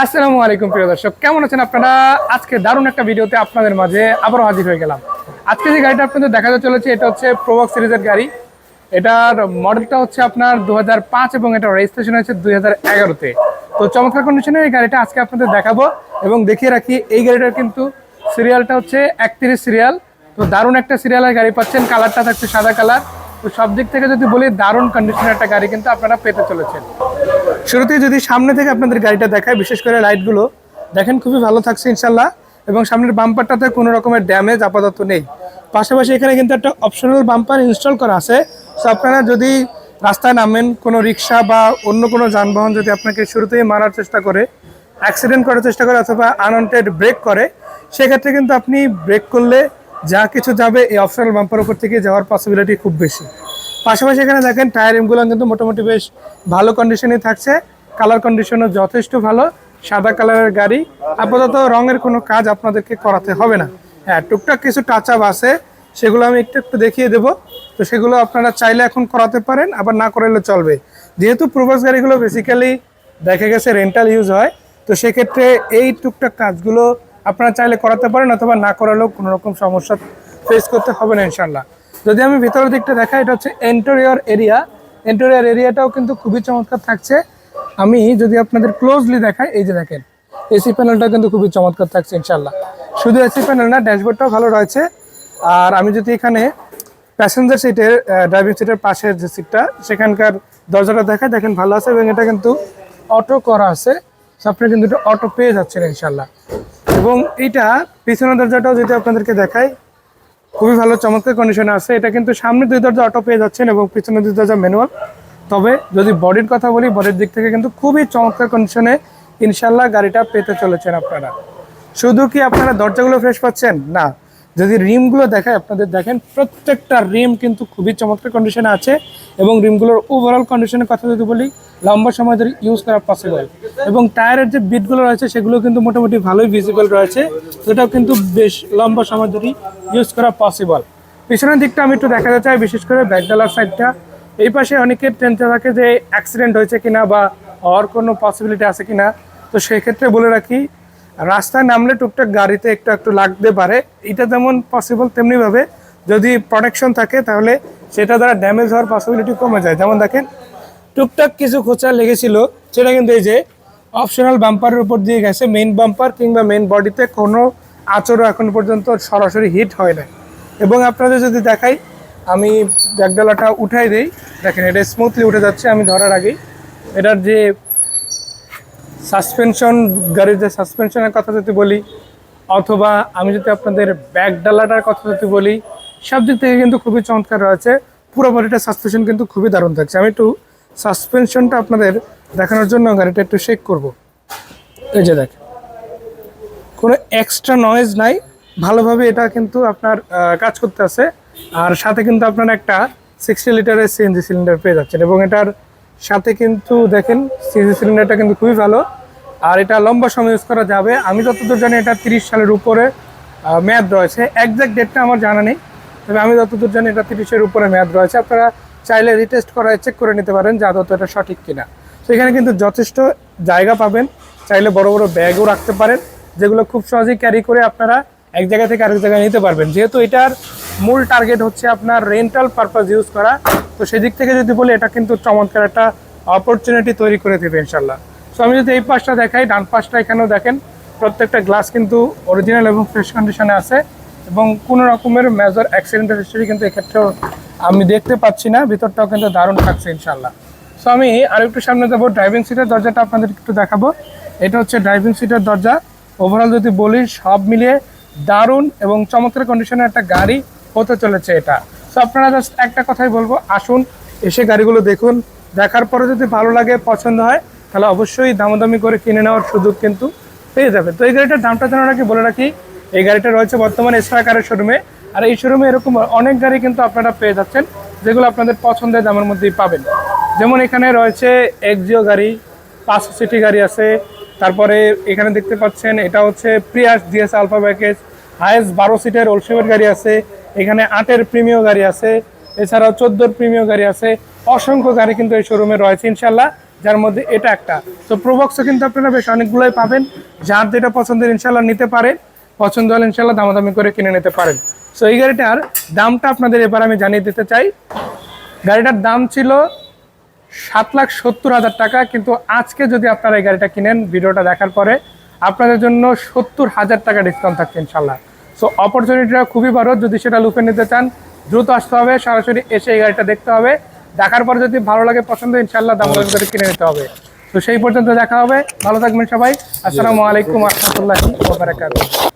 আসসালামু আলাইকুম প্রিয় দর্শক, কেমন আছেন আপনারা? আজকে দারুণ একটা ভিডিওতে আপনাদের মাঝে আবারও হাজির হয়ে গেলাম। আজকে যে গাড়িটা আপনাদের দেখাতে চলেছে এটা হচ্ছে প্রোবক্স সিরিজের গাড়ি। এটার মডেলটা হচ্ছে আপনার 2005 এবং এটা রেজিস্ট্রেশন হয়েছে 2011-তে। তো চমৎকার কন্ডিশনের এই গাড়িটা আজকে আপনাদের দেখাবো এবং দেখিয়ে রাখি এই গাড়িটার কিন্তু সিরিয়ালটা হচ্ছে 31 সিরিয়াল। তো দারুণ একটা সিরিয়ালের গাড়ি পাচ্ছেন, কালারটা থাকছে সাদা কালার। তো সব দিক থেকে যদি বলি দারুণ কন্ডিশনের একটা গাড়ি কিন্তু আপনারা পেতে চলেছেন। শুরুতেই যদি সামনে থেকে আপনাদের গাড়িটা দেখায়, বিশেষ করে লাইটগুলো দেখেন খুবই ভালো থাকছে ইনশাল্লাহ, এবং সামনের বাম্পারটাতে কোনো রকমের ড্যামেজ আপাতত নেই। পাশাপাশি এখানে কিন্তু একটা অপশনাল বাম্পার ইনস্টল করা আছে। সো আপনারা যদি রাস্তায় নামেন, কোনো রিক্সা বা অন্য কোনো যানবাহন যদি আপনাকে শুরুতেই মারার চেষ্টা করে, অ্যাক্সিডেন্ট করার চেষ্টা করে অথবা আনওয়ান্টেড ব্রেক করে, সেক্ষেত্রে কিন্তু আপনি ব্রেক করলে যা কিছু যাবে এই অপশনাল বাম্পার উপর থেকে যাওয়ার পসিবিলিটি খুব বেশি। পাশাপাশি এখানে দেখেন টায়ার রিমগুলো কিন্তু মোটামুটি বেশ ভালো কন্ডিশনে থাকছে, কালার কন্ডিশনও যথেষ্ট ভালো। সাদা কালারের গাড়ি, আপাতত রঙের কোনো কাজ আপনাদেরকে করাতে হবে না। হ্যাঁ, টুকটাক কিছু টাচ আপ আছে, সেগুলো আমি একটু একটু দেখিয়ে দেবো। তো সেগুলো আপনারা চাইলে এখন করাতে পারেন, আবার না করালে চলবে। যেহেতু প্রোবক্স গাড়িগুলো বেসিক্যালি দেখা গেছে রেন্টাল ইউজ হয়, তো সেক্ষেত্রে এই টুকটাক কাজগুলো আপনারা চাইলে করাতে পারেন, অথবা না করালেও কোনো রকম সমস্যা ফেস করতে হবে না ইনশাল্লাহ। যদি আমি ভিতরের দিকটা দেখাই, এটা হচ্ছে ইন্টেরিয়র এরিয়া। ইন্টেরিয়র এরিয়াটাও কিন্তু খুবই চমৎকার থাকছে। আমি যদি আপনাদের ক্লোজলি দেখাই, এই যে দেখেন এসি প্যানেলটা কিন্তু খুবই চমৎকার থাকছে ইনশাল্লাহ। শুধু এসি প্যানেল না, ড্যাশবোর্ডটাও ভালো রয়েছে। আর আমি যদি এখানে প্যাসেঞ্জার সিটের ড্রাইভিং সিটের পাশের যে সিটটা, সেখানকার দরজাটা দেখাই, দেখেন ভালো আছে, এবং এটা কিন্তু অটো করা আছে। আপনি কিন্তু এটা অটো পেয়ে যাচ্ছেন ইনশাল্লাহ। এবং এইটা পিছনের দরজাটাও যদি আপনাদেরকে দেখাই, খুবই ভালো চমৎকার কন্ডিশনে আছে। এটা কিন্তু সামনের দুই দরজা অটো পেয়ে যাচ্ছেন এবং পিছনের দুই দরজা ম্যানুয়াল। তবে যদি বডির কথা বলি, বডির দিক থেকে কিন্তু খুবই চমৎকার কন্ডিশনে ইনশাল্লাহ গাড়িটা পেতে চলেছেন আপনারা। শুধু কি আপনারা দরজাগুলো ফ্রেশ পাচ্ছেন না, যদি রিমগুলো দেখায় আপনাদের, দেখেন প্রত্যেকটা রিম কিন্তু খুবই চমৎকার কন্ডিশনে আছে। এবং রিমগুলোর ওভারঅল কন্ডিশনের কথা যদি বলি, লম্বা সময় ধরে ইউজ করা পসিবল। এবং টায়ারের যে বিটগুলো রয়েছে সেগুলো কিন্তু মোটামুটি ভালোই ভিজিবল রয়েছে, সেটাও কিন্তু বেশ লম্বা সময় ধরে ইউজ করা পসিবল। পিছনের দিকটা আমি একটু দেখাতে চাই, বিশেষ করে ব্যাকডালার সাইডটা। এই পাশে অনেকের টেনশন থাকে যে অ্যাক্সিডেন্ট হয়েছে কিনা বা হওয়ার কোনো পসিবিলিটি আছে কিনা। তো সেক্ষেত্রে বলে রাখি, রাস্তায় নামলে টুকটাক গাড়িতে একটু একটু লাগতে পারে, এটা যেমন পসিবল তেমনিভাবে যদি প্রোটেকশন থাকে তাহলে সেটা দ্বারা ড্যামেজ হওয়ার পসিবিলিটি কমে যায়। যেমন দেখেন টুকটাক কিছু খোঁচা লেগেছিল, সেটা কিন্তু এই যে অপশনাল বাম্পারের উপর দিয়ে গেছে। মেইন বাম্পার কিংবা মেইন বডিতে কোনো আঁচড়ও এখন পর্যন্ত সরাসরি হিট হয় না। এবং আপনাদের যদি দেখাই, আমি ব্যাকডালাটা উঠাই দিই, দেখেন এটা স্মুথলি উঠে যাচ্ছে আমি ধরার আগেই। এটার যে সাসপেনশন, গাড়ির যে সাসপেনশনের কথা যদি বলি, অথবা আমি যদি আপনাদের ব্যাকডালাটার কথা যদি বলি, সব দিক থেকে কিন্তু খুবই চমৎকার রয়েছে। পুরো বডিটা সাসপেনশন কিন্তু খুবই দারুণ থাকছে। আমি একটু সাসপেনশনটা আপনাদের দেখানোর জন্য গাড়িটা একটু শেক করব। এই যে দেখেন কোনো এক্সট্রা নয়েজ নাই, ভালোভাবে এটা কিন্তু আপনার কাজ করতে আছে। আর সাথে কিন্তু আপনারা একটা 60 লিটারের সিএনজি সিলিন্ডার পেয়ে যাচ্ছেন, এবং এটার সাথে কিন্তু দেখেন সিএনজি সিলিন্ডারটা কিন্তু খুবই ভালো। আর এটা লম্বা সময় ইউজ করা যাবে। আমি যতদূর জানি এটা 30 সালের উপরে মেয়াদ রয়েছে। একজ্যাক্ট ডেটটা আমার জানা নেই, তবে আমি যতদূর জানি এটা 30-এর উপরে মেয়াদ রয়েছে। আপনারা চাইলে রিটেস্ট করা চেক করে নিতে পারেন যে আদত এটা সঠিক কিনা। তো এখানে কিন্তু যথেষ্ট জায়গা পাবেন, চাইলে বড় বড় ব্যাগও রাখতে পারেন, যেগুলো খুব সহজেই ক্যারি করে আপনারা এক জায়গা থেকে আরেক জায়গায় নিতে পারবেন। যেহেতু এটার মূল টার্গেট হচ্ছে আপনার রেন্টাল পারপাস ইউজ করা, তো সেদিক থেকে যদি বলি এটা কিন্তু চমৎকার একটা অপরচুনিটি তৈরি করে দেবে ইনশাল্লাহ। সো আমি যদি এই পাশটা দেখাই, ডান পাশটা এখানেও দেখেন প্রত্যেকটা গ্লাস কিন্তু অরিজিনাল এবং ফ্রেশ কন্ডিশনে আছে, এবং কোনো রকমের মেজর অ্যাক্সিডেন্টের হিস্টরি কিন্তু এক্ষেত্রেও আমি দেখতে পাচ্ছি না। ভিতরটাও কিন্তু দারুণ থাকছে ইনশাল্লাহ। সো আমি আরেকটু সামনে যাবো, ড্রাইভিং সিটের দরজাটা আপনাদের একটু দেখাবো। এটা হচ্ছে ড্রাইভিং সিটের দরজা। ওভারঅল যদি বলি সব মিলিয়ে দারুণ এবং চমৎকার কন্ডিশনের একটা গাড়ি হতে চলেছে এটা। সো আপনারা জাস্ট একটা কথাই বলবো, আসুন এসে গাড়িগুলো দেখুন, দেখার পরে যদি ভালো লাগে, পছন্দ হয়, তাহলে অবশ্যই দামাদামি করে কিনে নেওয়ার সুযোগ কিন্তু পেয়ে যাবে। তো এই গাড়িটার দামটা যেন রাখি বলে রাখি, এই গাড়িটা রয়েছে বর্তমানে এসরা কারের শোরুমে। আর এই শোরুমে এরকম অনেক গাড়ি কিন্তু আপনারা পেয়ে যাচ্ছেন, যেগুলো আপনাদের পছন্দের দামের মধ্যেই পাবেন। যেমন এখানে রয়েছে এক্সিও গাড়ি, 5 সিটি গাড়ি আছে। তারপরে এখানে দেখতে পাচ্ছেন এটা হচ্ছে Prius DS alpha package, highest 12 সিটের ওলসেভের গাড়ি আছে। এখানে 8-এর প্রিমিয় গাড়ি আছে, এছাড়াও 14-এর প্রিমিয় গাড়ি আছে। অসংখ্য গাড়ি কিন্তু এই শোরুমে রয়েছে ইনশাল্লাহ, যার মধ্যে এটা একটা। তো প্রোবক্সও কিন্তু আপনারা বেশ অনেকগুলোই পাবেন, যার যেটা পছন্দের ইনশাল্লাহ নিতে পারেন, পছন্দ হলে ইনশাল্লাহ দামাদামি করে কিনে নিতে পারেন। সো এই গাড়িটার দামটা আপনাদের এবার আমি জানিয়ে দিতে চাই। গাড়িটার দাম ছিল 7,70,000 টাকা, কিন্তু আজকে যদি আপনারা এই গাড়িটা কিনেন ভিডিওটা দেখার পরে আপনাদের জন্য 70,000 টাকা ডিসকাউন্ট থাকছে ইনশাল্লাহ। সো অপরচুনিটিটা খুবই বড়, যদি সেটা লুফে নিতে চান দ্রুত আসতে হবে, সরাসরি এসে এই গাড়িটা দেখতে হবে, দেখার পর যদি ভালো লাগে পছন্দ ইনশাল্লাহ দাম করে কিনে নিতে হবে। তো সেই পর্যন্ত দেখা হবে, ভালো থাকবেন সবাই। আসসালামু আলাইকুম ওয়া রাহমাতুল্লাহি ওয়া বারাকাতুহু।